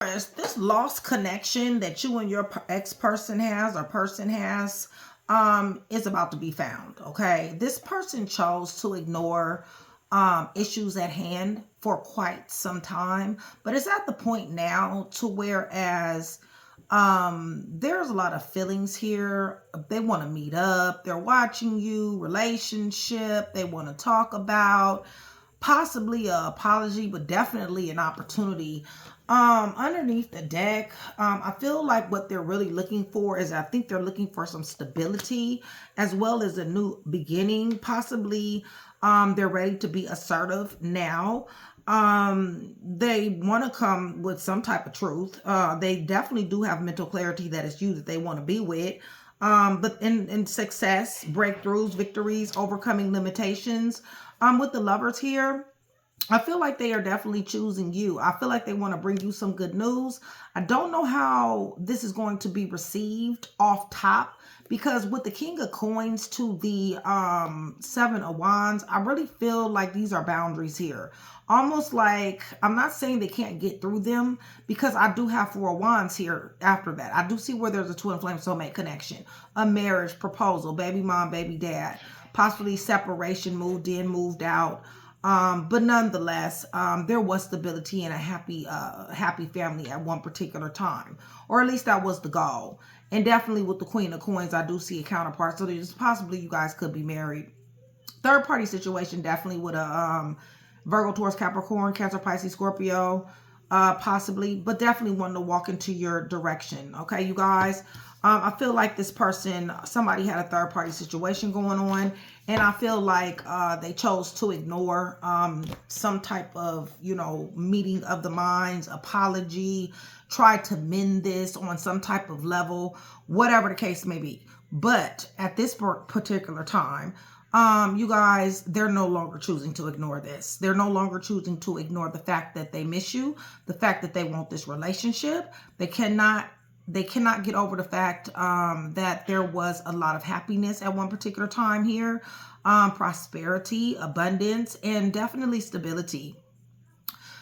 This lost connection that you and your ex-person has or person has is about to be found. Okay, this person chose to ignore issues at hand for quite some time, but it's at the point now to whereas there's a lot of feelings here. They want to meet up, they're watching you, relationship, they want to talk about possibly an apology, but definitely an opportunity. Underneath the deck, I feel like what they're really looking for is, I think they're looking for some stability as well as a new beginning. Possibly, they're ready to be assertive now. They want to come with some type of truth. They definitely do have mental clarity that it's you that they want to be with. But in success, breakthroughs, victories, overcoming limitations, with the lovers here, I feel like they are definitely choosing you. I feel like they want to bring you some good news. I don't know how this is going to be received off top, because with the King of Coins to the Seven of Wands, I really feel like these are boundaries here. Almost like, I'm not saying they can't get through them, because I do have Four of Wands here after that. I do see where there's a twin flame soulmate connection, a marriage proposal, baby mom, baby dad, possibly separation, moved in, moved out. But nonetheless, there was stability and a happy family at one particular time, or at least that was the goal. And definitely with the Queen of Coins, I do see a counterpart. So there's possibly you guys could be married. Third party situation, definitely with a Virgo, Taurus, Capricorn, Cancer, Pisces, Scorpio, possibly, but definitely wanting to walk into your direction. Okay, you guys. I feel like this person, somebody had a third party situation going on, and I feel like they chose to ignore some type of, meeting of the minds, apology, try to mend this on some type of level, whatever the case may be. But at this particular time, you guys, they're no longer choosing to ignore this. They're no longer choosing to ignore the fact that they miss you, the fact that they want this relationship. They cannot get over the fact that there was a lot of happiness at one particular time here, prosperity, abundance, and definitely stability.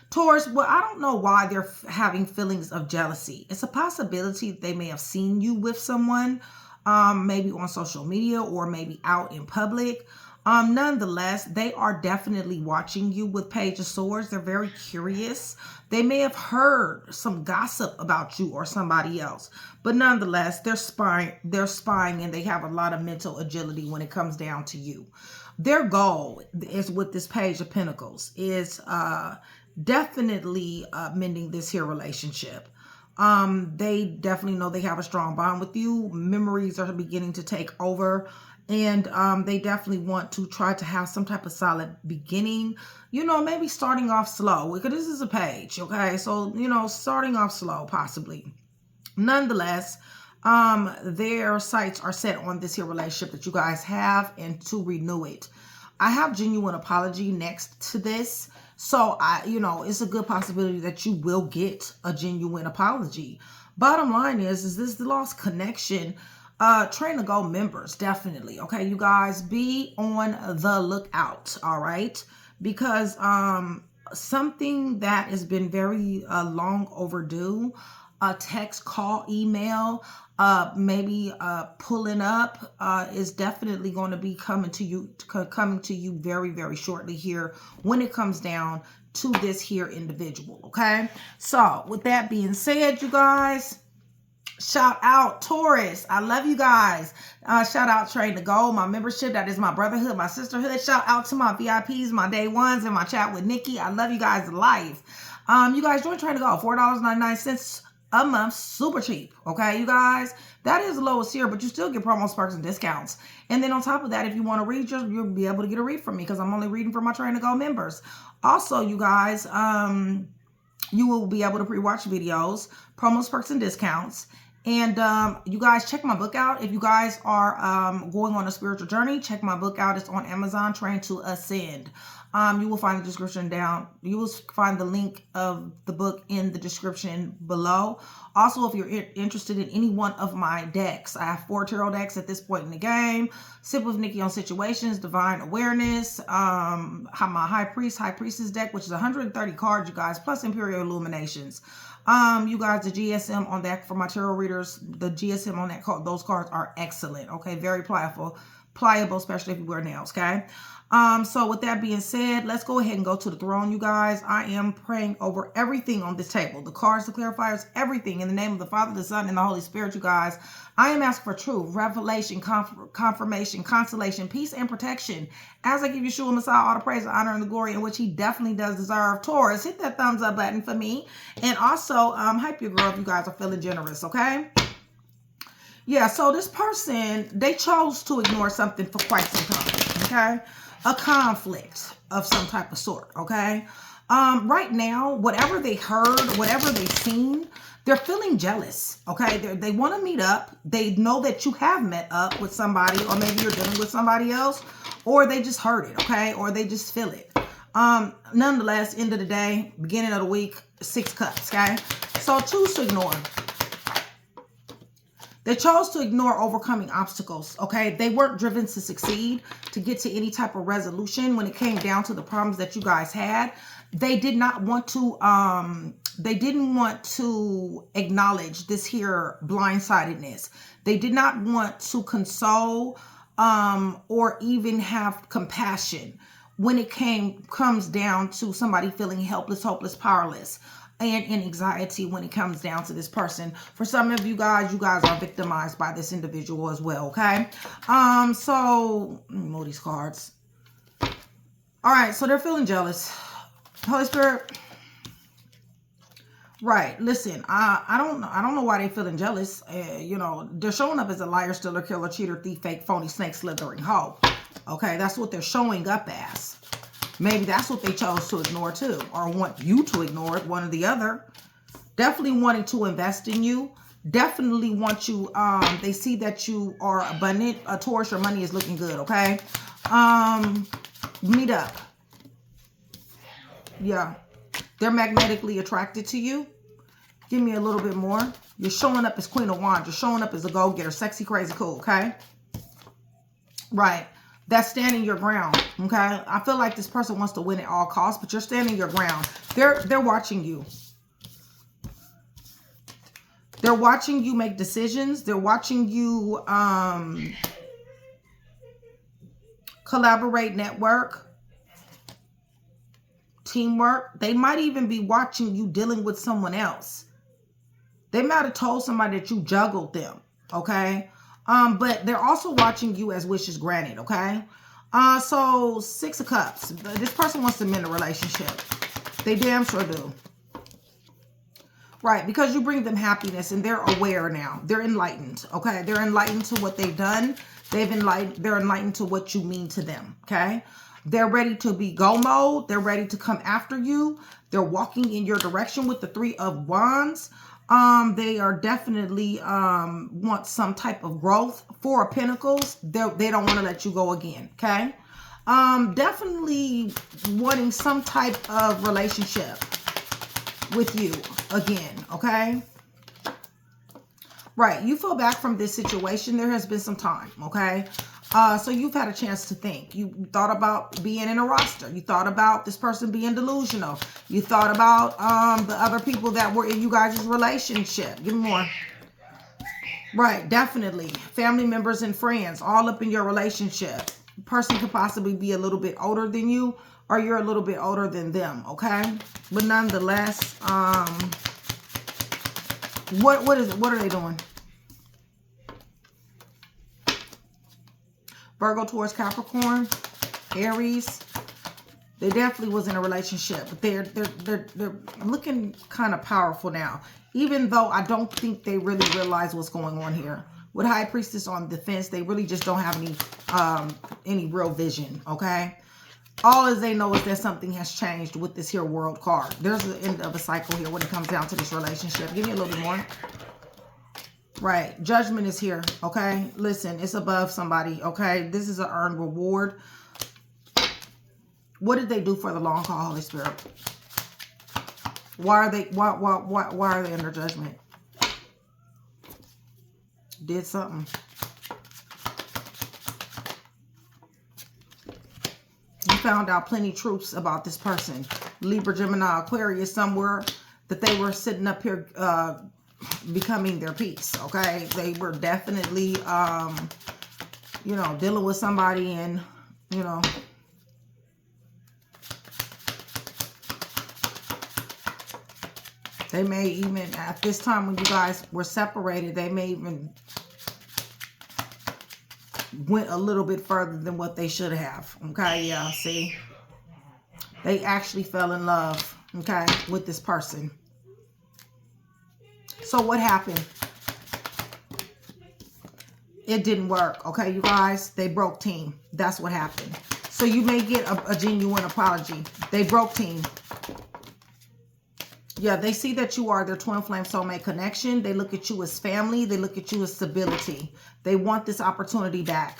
Taurus, well, I don't know why they're having feelings of jealousy. It's a possibility that they may have seen you with someone, maybe on social media or maybe out in public. Nonetheless, they are definitely watching you with Page of Swords. They're very curious. They may have heard some gossip about you or somebody else, but nonetheless, they're spying and they have a lot of mental agility when it comes down to you. Their goal is, with this Page of Pentacles, is definitely mending this here relationship. They definitely know they have a strong bond with you. Memories are beginning to take over. And they definitely want to try to have some type of solid beginning, maybe starting off slow, because this is a page, okay? So, starting off slow, possibly. Nonetheless, their sights are set on this here relationship that you guys have and to renew it. I have genuine apology next to this. So, it's a good possibility that you will get a genuine apology. Bottom line is this the lost connection? Train to Go members, definitely. Okay, you guys, be on the lookout, all right? Because something that has been very long overdue, a text, call, email, maybe pulling up, is definitely going to be coming to you very, very shortly here when it comes down to this here individual. Okay, so with that being said, you guys, shout out Taurus. I love you guys. Shout out Train to Go, my membership. That is my brotherhood, my sisterhood. Shout out to my VIPs, my day ones, and my chat with Nikki. I love you guys live. You guys join Train to Go. $4.99 a month. Super cheap. Okay, you guys. That is the lowest here, but you still get promos, perks, and discounts. And then on top of that, if you want to read, you'll be able to get a read from me, because I'm only reading for my Train to Go members. Also, you guys, you will be able to pre-watch videos, promos, perks, and discounts. And you guys, check my book out. If you guys are going on a spiritual journey, check my book out. It's on Amazon, Train to Ascend. You will find the description down. You will find the link of the book in the description below. Also, if you're interested in any one of my decks, I have 4 tarot decks at this point in the game. Sip with Nikki on Situations, Divine Awareness, my High Priestess deck, which is 130 cards, you guys, plus Imperial Illuminations. You guys, the GSM on that, for my tarot readers, the GSM on that those cards are excellent. Okay, very pliable, especially if you wear nails. Okay. So with that being said, let's go ahead and go to the throne, you guys. I am praying over everything on this table, the cards, the clarifiers, everything, in the name of the Father, the Son, and the Holy Spirit, you guys. I am asking for truth, revelation, confirmation, consolation, peace, and protection. As I give Yeshua Messiah all the praise, the honor, and the glory in which he definitely does deserve. Taurus, hit that thumbs up button for me. And also, hype your girl if you guys are feeling generous, okay? Yeah, so this person, they chose to ignore something for quite some time, okay? A conflict of some type of sort, okay? Right now, whatever they heard, whatever they've seen, they're feeling jealous, okay? They want to meet up. They know that you have met up with somebody, or maybe you're dealing with somebody else, or they just heard it, okay? Or they just feel it. Nonetheless, end of the day, beginning of the week, 6 cups, okay? So choose to ignore. They chose to ignore overcoming obstacles, okay? They weren't driven to succeed, to get to any type of resolution when it came down to the problems that you guys had. They did not want to, they didn't want to acknowledge this here blindsidedness. They did not want to console or even have compassion when it comes down to somebody feeling helpless, hopeless, powerless, and in anxiety when it comes down to this person. For some of you guys are victimized by this individual as well, okay? So let me move these cards. All right, so they're feeling jealous. Holy Spirit. Right, listen, I don't know why they're feeling jealous. You know, they're showing up as a liar, stealer, killer, cheater, thief, fake, phony, snake, slithering hoe. Okay, that's what they're showing up as. Maybe that's what they chose to ignore too, or want you to ignore it, one or the other. Definitely wanting to invest in you. Definitely want you, they see that you are abundant. Taurus, your money is looking good, okay? Meet up. Yeah. They're magnetically attracted to you. Give me a little bit more. You're showing up as Queen of Wands. You're showing up as a go-getter. Sexy, crazy, cool, okay? Right. That's standing your ground, okay? I feel like this person wants to win at all costs, but you're standing your ground. They're watching you. They're watching you make decisions. They're watching you collaborate, network, teamwork. They might even be watching you dealing with someone else. They might have told somebody that you juggled them, okay? But they're also watching you as wishes granted, okay? So 6 of Cups. This person wants to mend a relationship. They damn sure do. Right, because you bring them happiness and they're aware now. They're enlightened, okay? They're enlightened to what they've done. They're enlightened to what you mean to them, okay? They're ready to be go mode. They're ready to come after you. They're walking in your direction with the 3 of Wands. They are definitely want some type of growth. 4 of Pentacles. They don't want to let you go again, okay? Definitely wanting some type of relationship with you again, okay? Right, you feel back from this situation. There has been some time, okay? So you've had a chance to think. You thought about being in a roster. You thought about this person being delusional. You thought about the other people that were in you guys' relationship. Give me more. Right, definitely. Family members and friends all up in your relationship. The person could possibly be a little bit older than you, or you're a little bit older than them, okay? But nonetheless, what are they doing? Virgo, Taurus, Capricorn, Aries. They definitely was in a relationship, but they're looking kind of powerful now. Even though I don't think they really realize what's going on here. With High Priestess on the fence, they really just don't have any real vision, okay? All as they know is that something has changed with this here World card. There's the end of a cycle here when it comes down to this relationship. Give me a little bit more. Right. Judgment is here. Okay. Listen, it's above somebody. Okay. This is an earned reward. What did they do for the long haul, Holy Spirit? Why are they under judgment? Did something. You found out plenty truths about this person. Libra, Gemini, Aquarius, somewhere that they were sitting up here becoming their peace, okay? They were definitely, you know, dealing with somebody and, you know, they may even, at this time when you guys were separated, they may even went a little bit further than what they should have, okay? Yeah, see? They actually fell in love, okay, with this person. So what happened? It didn't work, okay, you guys? They broke team. That's what happened. So you may get a genuine apology. They broke team. Yeah, they see that you are their twin flame soulmate connection. They look at you as family. They look at you as stability. They want this opportunity back.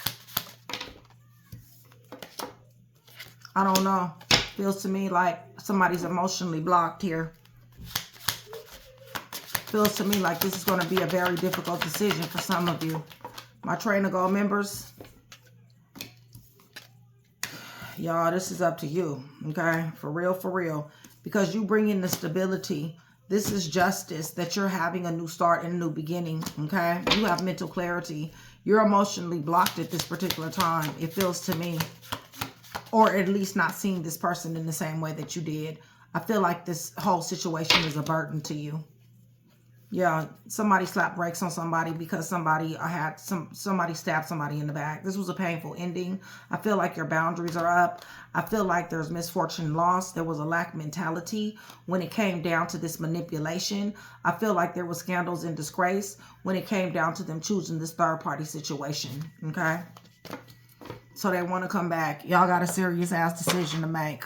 I don't know. Feels to me like somebody's emotionally blocked here. Feels to me like this is going to be a very difficult decision for some of you. My Train to Go members, y'all, this is up to you, okay? For real, for real. Because you bring in the stability. This is justice, that you're having a new start and a new beginning, okay? You have mental clarity. You're emotionally blocked at this particular time, it feels to me. Or at least not seeing this person in the same way that you did. I feel like this whole situation is a burden to you. Yeah, somebody slapped brakes on somebody because somebody stabbed somebody in the back. This was a painful ending. I feel like your boundaries are up. I feel like there's misfortune lost. There was a lack mentality when it came down to this manipulation. I feel like there was scandals and disgrace when it came down to them choosing this third party situation. Okay. So they want to come back. Y'all got a serious ass decision to make.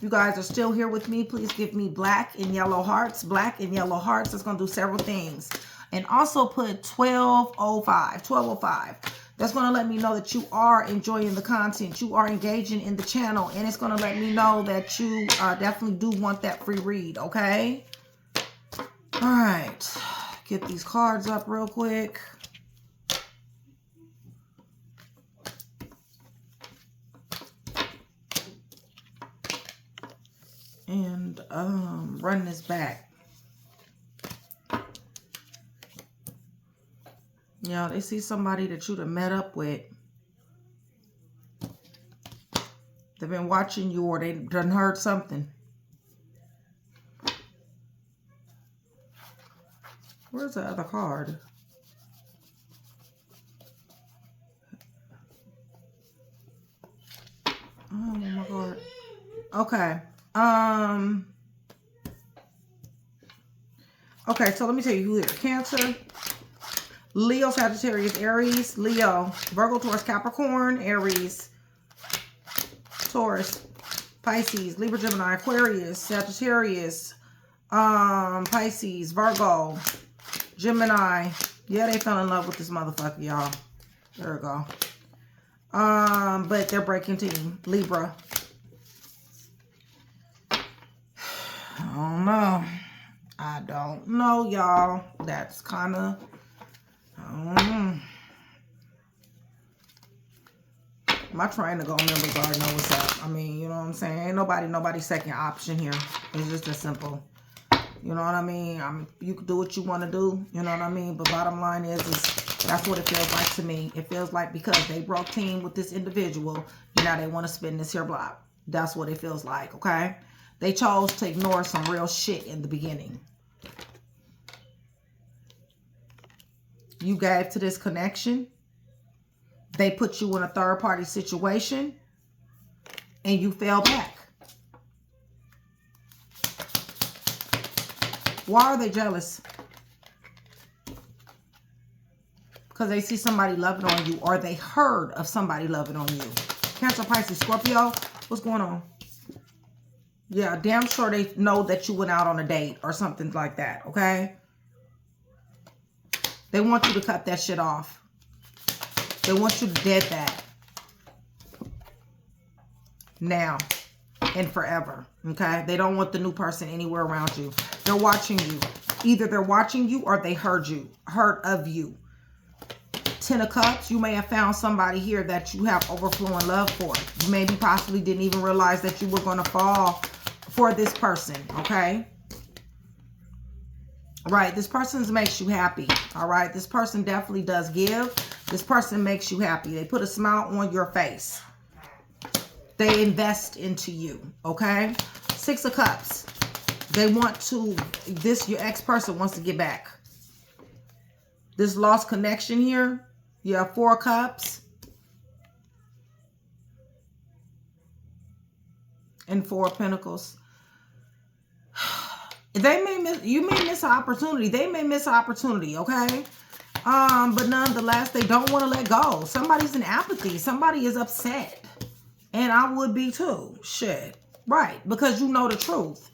You guys are still here with me. Please give me black and yellow hearts. Black and yellow hearts. It's going to do several things. And also put 1205. 1205. That's going to let me know that you are enjoying the content. You are engaging in the channel. And it's going to let me know that you definitely do want that free read. Okay? All right. Get these cards up real quick. And run this back. Yeah, they see somebody that you'd have met up with. They've been watching you, or they done heard something. Where's the other card? Oh my God. Okay. Okay, so let me tell you who here. Cancer, Leo, Sagittarius, Aries, Leo, Virgo, Taurus, Capricorn, Aries, Taurus, Pisces, Libra, Gemini, Aquarius, Sagittarius, Pisces, Virgo, Gemini. Yeah, they fell in love with this motherfucker, y'all. There we go. But they're breaking team. Libra. I don't know, y'all. That's kind of, my Train to Go members already know what's up. I mean, you know what I'm saying? Ain't nobody's second option here. It's just as simple. You know what I mean? You can do what you want to do. You know what I mean? But bottom line is that's what it feels like to me. It feels like because they broke team with this individual, now they want to spin this here block. That's what it feels like, okay? They chose to ignore some real shit in the beginning. You gave to this connection. They put you in a third-party situation. And you fell back. Why are they jealous? Because they see somebody loving on you. Or they heard of somebody loving on you. Cancer, Pisces, Scorpio. What's going on? Yeah, damn sure they know that you went out on a date or something like that, okay? They want you to cut that shit off. They want you to dead that. Now and forever, okay? They don't want the new person anywhere around you. They're watching you. Either they're watching you or they heard of you. 10 of Cups, you may have found somebody here that you have overflowing love for. You maybe possibly didn't even realize that you were going to fall for this person, okay? Right, this person makes you happy, all right? This person definitely does give. This person makes you happy. They put a smile on your face. They invest into you, okay? 6 of Cups. They want to, your ex-person wants to get back. This lost connection here, you have 4 of Cups. And 4 of Pentacles. You may miss an opportunity. They may miss an opportunity, okay? But nonetheless, they don't want to let go. Somebody's in apathy. Somebody is upset. And I would be too. Shit. Right. Because you know the truth.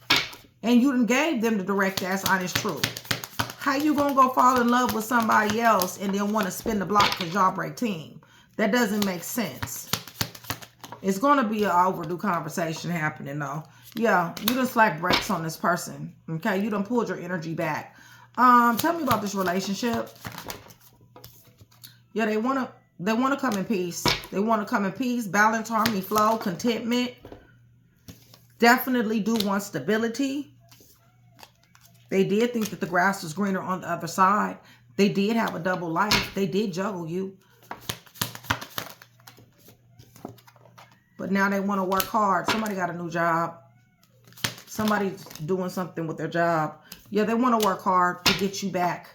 And you done gave them the direct ass honest truth. How you gonna go fall in love with somebody else and then want to spin the block because y'all break team? That doesn't make sense. It's going to be an overdue conversation happening, though. Yeah, you done slack brakes on this person. Okay, you done pulled your energy back. Tell me about this relationship. Yeah, they want to come in peace. They want to come in peace, balance, harmony, flow, contentment. Definitely do want stability. They did think that the grass was greener on the other side. They did have a double life. They did juggle you. But now they want to work hard. Somebody got a new job. Somebody's doing something with their job. Yeah, they want to work hard to get you back.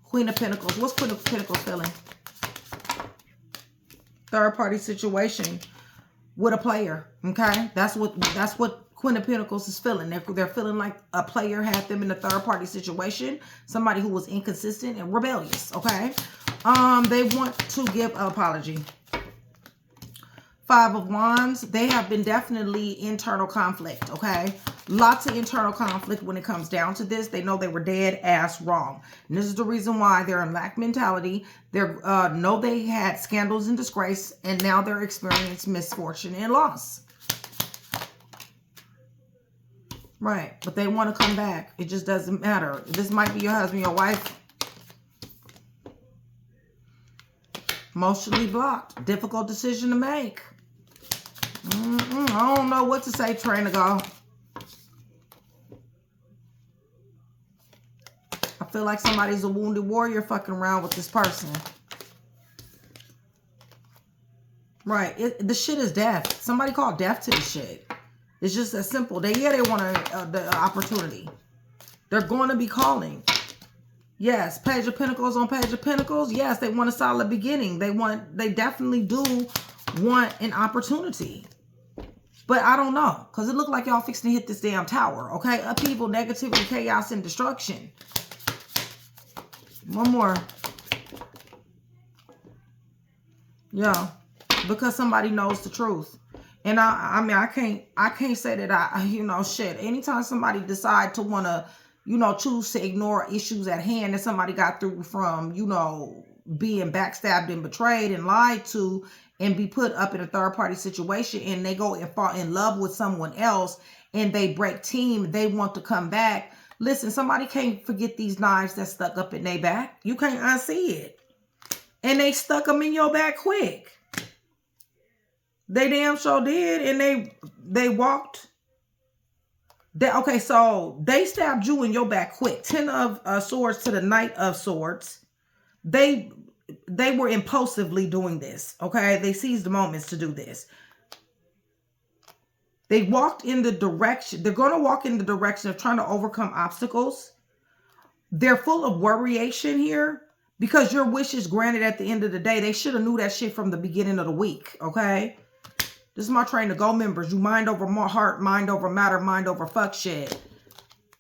Queen of Pentacles. What's Queen of Pentacles feeling? Third party situation with a player. Okay? That's what Queen of Pentacles is feeling. They're feeling like a player had them in a third party situation. Somebody who was inconsistent and rebellious. Okay? They want to give an apology. 5 of Wands. They have been definitely internal conflict, okay? Lots of internal conflict when it comes down to this. They know they were dead ass wrong. And this is the reason why they're in lack mentality. They're know they had scandals and disgrace, and now they're experiencing misfortune and loss. Right, but they want to come back. It just doesn't matter. This might be your husband, your wife. Emotionally blocked. Difficult decision to make. I don't know what to say, train to go. I feel like somebody's a wounded warrior fucking around with this person. Right. The shit is death. Somebody called death to this shit. It's just that simple. They want the opportunity. They're going to be calling. Yes. Page of Pentacles on Page of Pentacles. Yes. They want a solid beginning. They definitely do want an opportunity. But I don't know. Because it looked like y'all fixing to hit this damn tower. Okay? Upheaval, negativity, chaos, and destruction. One more. Yeah. Because somebody knows the truth. And I mean, I can't say that shit. Anytime somebody decide to want to, choose to ignore issues at hand that somebody got through from, being backstabbed and betrayed and lied to and be put up in a third party situation, and they go and fall in love with someone else and they break team, they want to come back. Listen, somebody can't forget these knives that stuck up in their back. You can't unsee it. And they stuck them in your back quick. They damn sure did. And they walked. Okay, so they stabbed you in your back quick. 10 of Swords to the Knight of Swords. They were impulsively doing this. Okay, they seized the moments to do this. They walked in the direction. They're going to walk in the direction of trying to overcome obstacles. They're full of worryation here because your wish is granted at the end of the day. They should have knew that shit from the beginning of the week. Okay. This is my train to go members. You mind over heart, mind over matter, mind over fuck shit.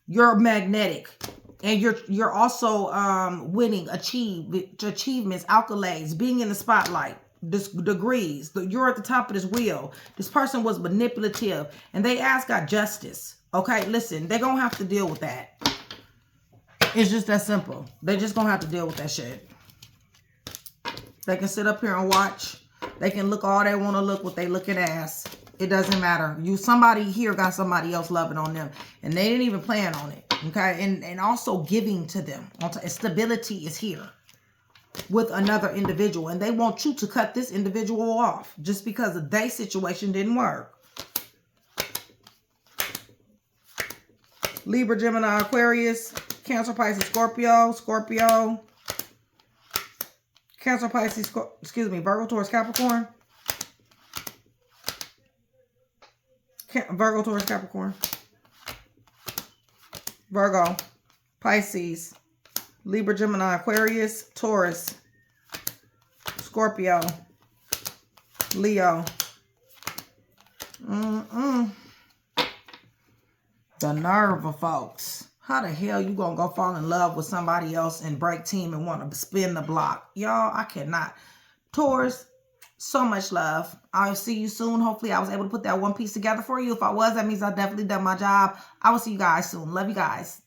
You're magnetic. And you're also winning achievements, accolades, being in the spotlight, degrees. You're at the top of this wheel. This person was manipulative and they asked God justice. Okay, listen, they're going to have to deal with that. It's just that simple. They're just going to have to deal with that shit. They can sit up here and watch. They can look all they want to look what they looking ass. It doesn't matter. Somebody here got somebody else loving on them. And they didn't even plan on it. Okay. And also giving to them. Stability is here with another individual. And they want you to cut this individual off just because their situation didn't work. Libra, Gemini, Aquarius, Cancer, Pisces, Scorpio, Scorpio, Cancer, Pisces, Virgo, Taurus, Capricorn, Virgo, Taurus, Capricorn, Virgo, Pisces, Libra, Gemini, Aquarius, Taurus, Scorpio, Leo. The nerve of folks. How the hell you gonna go fall in love with somebody else and break team and want to spin the block? Y'all, I cannot. Taurus, so much love. I'll see you soon. Hopefully I was able to put that one piece together for you. If I was, that means I definitely done my job. I will see you guys soon. Love you guys.